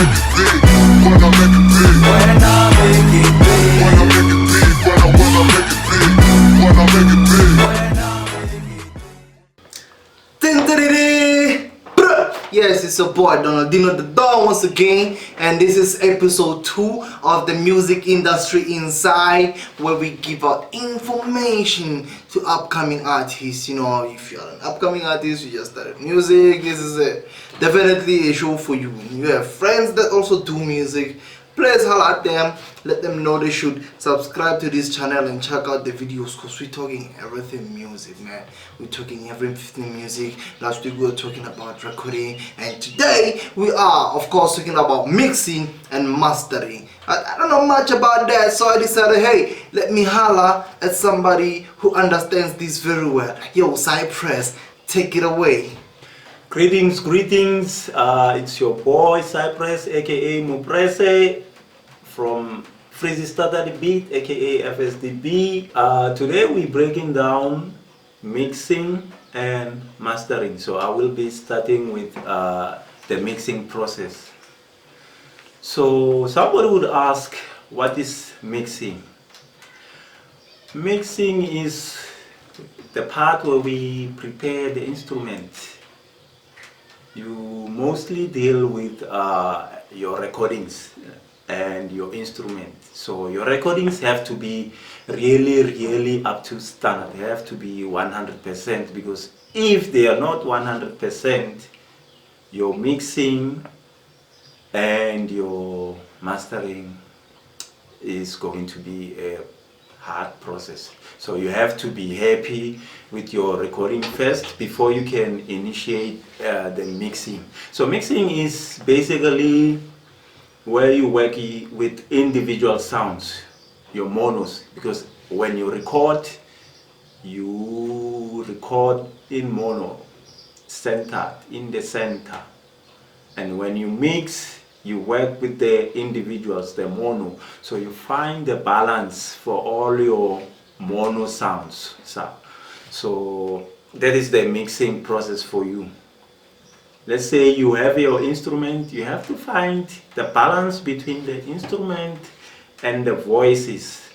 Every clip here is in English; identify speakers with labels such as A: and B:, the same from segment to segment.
A: make it big, when I make it big, when I make it big, when I make it big, when I make it big, when I make it big, when I make it big.
B: Yes, it's your boy Donaldino the Don once again, and this is episode 2 of the music industry inside, where we give out information to upcoming artists. You know, if you're an upcoming artist, you just started music, this is definitely a show for you. You have friends that also do music, please holler at them, let them know they should subscribe to this channel and check out the videos, because we're talking everything music, man. We're talking everything music. Last week we were talking about recording, and today we are of course talking about mixing and mastering. I don't know much about that, so I decided, hey, let me holler at somebody who understands this very well. Yo, Cypress, take it away.
C: Greetings, it's your boy Cypress aka Muprese from Freezy Starter the Beat aka FSDB. Today we're breaking down mixing and mastering. So I will be starting with the mixing process. So somebody would ask, what is mixing? Mixing is the part where we prepare the instrument. You mostly deal with your recordings and your instrument. So your recordings have to be really up to standard. They have to be 100%, because if they are not 100%, your mixing and your mastering is going to be a hard process. So you have to be happy with your recording first before you can initiate the mixing. So mixing is basically where you work with individual sounds, your monos, because when you record in mono, centered in the center, and when you mix, you work with the individuals, the mono. So you find the balance for all your mono sounds. So that is the mixing process for you. Let's say you have your instrument, you have to find the balance between the instrument and the voices.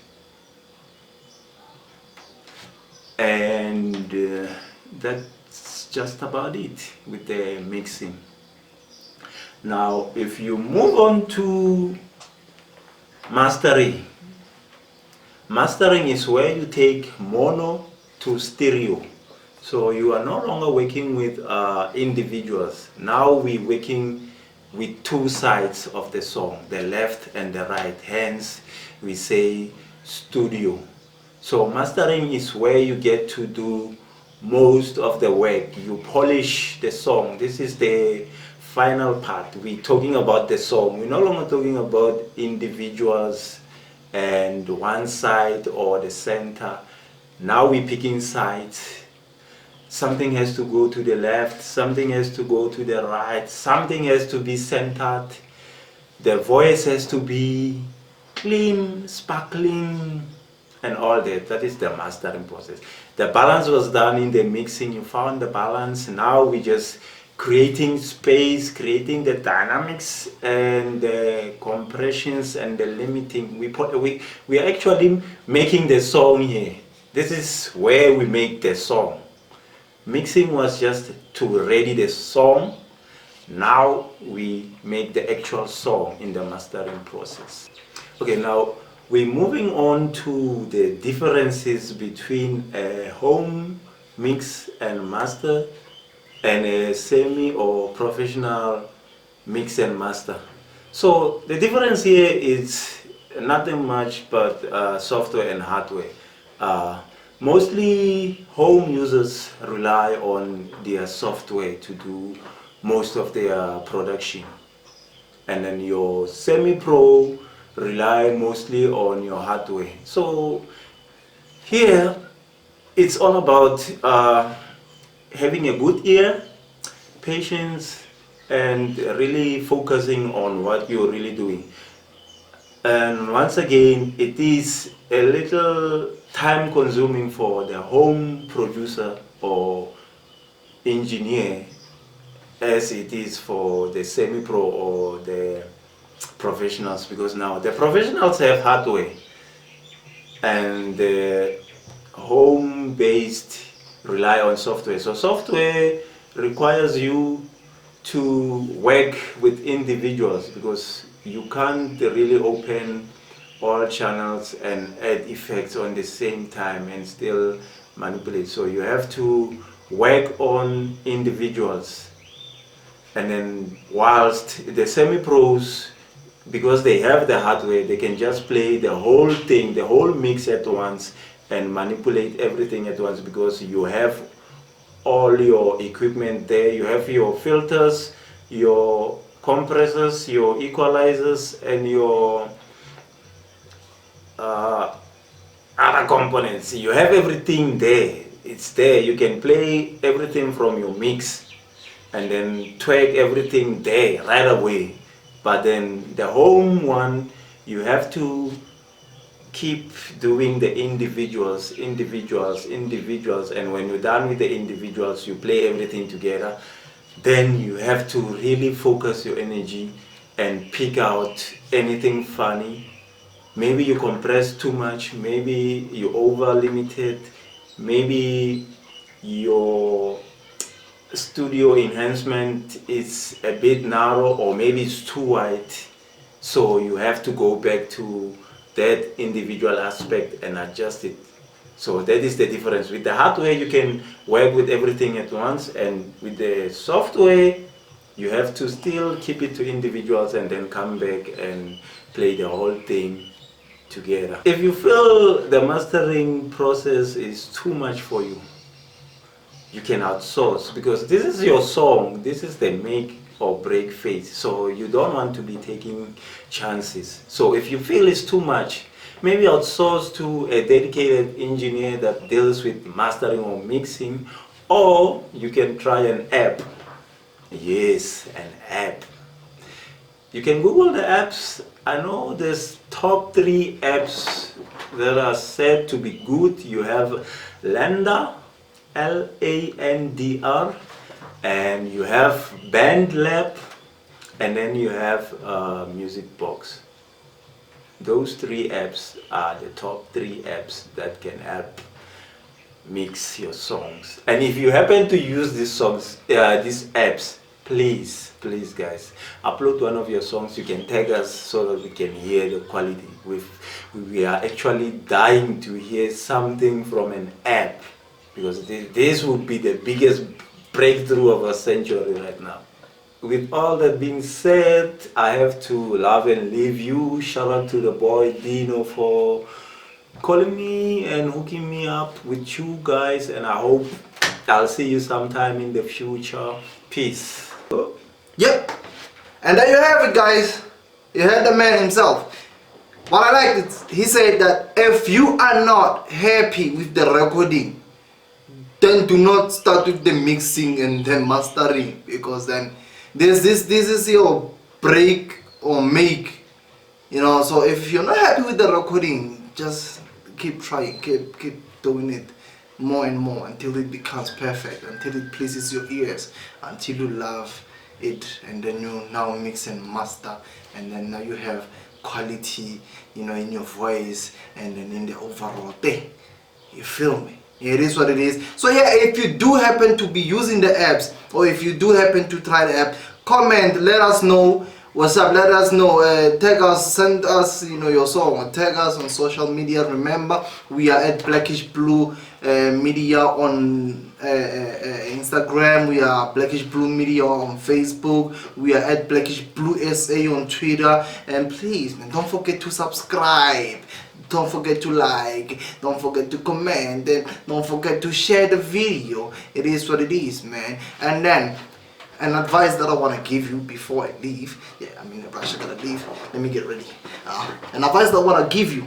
C: And that's just about it with the mixing. Now, if you move on to mastering is where you take mono to stereo. So you are no longer working with individuals. Now we're working with two sides of the song, the left and the right. Hence, we say studio. So mastering is where you get to do most of the work. You polish the song. This is the final part. We're talking about the song. We're no longer talking about individuals and one side or the center. Now we're picking sides. Something has to go to the left, something has to go to the right, something has to be centered. The voice has to be clean, sparkling, and all that. That is the mastering process. The balance was done in the mixing. You found the balance. Now we just creating space, creating the dynamics and the compressions and the limiting. We are actually making the song here. This is where we make the song. Mixing was just to ready the song. Now we make the actual song in the mastering process. Okay, now we're moving on to the differences between a home mix and master and a semi or professional mix and master. So the difference here is nothing much but software and hardware. Mostly home users rely on their software to do most of their production, and then your semi-pro rely mostly on your hardware. So here it's all about having a good ear, patience, and really focusing on what you're really doing. And once again, it is a little time consuming for the home producer or engineer as it is for the semi-pro or the professionals, because now the professionals have hardware and the home-based rely on software. So software requires you to work with individuals, because you can't really open all channels and add effects on the same time and still manipulate. So you have to work on individuals. And then whilst the semi-pros, because they have the hardware, they can just play the whole thing, the whole mix at once and manipulate everything at once, because you have all your equipment there. You have your filters, your compressors, your equalizers, and your other components. You have everything there. It's there. You can play everything from your mix and then twag everything there right away. But then the home one, you have to keep doing the individuals, and when you're done with the individuals, you play everything together. Then you have to really focus your energy and pick out anything funny. Maybe you compress too much, maybe you over limited, maybe your studio enhancement is a bit narrow, or maybe it's too wide. So you have to go back to that individual aspect and adjust it. So that is the difference. With the hardware, you can work with everything at once, and with the software, you have to still keep it to individuals and then come back and play the whole thing together. If you feel the mastering process is too much for you, you can outsource, because this is your song, this is the make or break phase, so you don't want to be taking chances. So if you feel it's too much, maybe outsource to a dedicated engineer that deals with mastering or mixing, or you can try an app. Yes, an app. You can Google the apps. I know there's top 3 apps that are said to be good. You have Landr, Landr, and you have BandLab, and then you have Music Box. Those 3 apps are the top 3 apps that can help mix your songs. And if you happen to use these songs, these apps, please guys, upload one of your songs. You can tag us so that we can hear the quality. We are actually dying to hear something from an app, because this would be the biggest breakthrough of a century right now. With all that being said, I have to love and leave you. Shout out to the boy Dino for calling me and hooking me up with you guys, and I hope I'll see you sometime in the future. Peace.
B: Yep. And there you have it, guys. You heard the man himself. What I liked is he said that if you are not happy with the recording, then do not start with the mixing and then mastering, because then this is your break or make, you know. So if you're not happy with the recording, just keep trying, keep doing it more and more until it becomes perfect, until it pleases your ears, until you love it, and then you now mix and master, and then now you have quality, you know, in your voice and then in the overall thing. You feel me? It is what it is. So yeah, if you do happen to be using the apps, or if you do happen to try the app, comment, let us know what's up, let us know, tag us, send us, you know, your song, or tag us on social media. Remember, we are at Blackish Blue Media on Instagram, we are Blackish Blue Media on Facebook, we are at Blackish Blue SA on Twitter. And please, man, don't forget to subscribe, don't forget to like, don't forget to comment, and don't forget to share the video. It is what it is, man. And then an advice that I want to give you before I leave, I'm in a rush, I gotta leave, let me get ready. An advice that I want to give you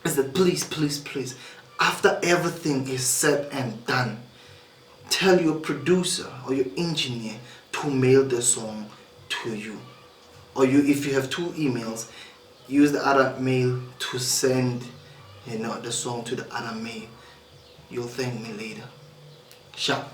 B: is that please, after everything is said and done, tell your producer or your engineer to mail the song to you. Or if you have 2 emails, use the other mail to send, you know, the song to the other mail. You'll thank me later. Sharp.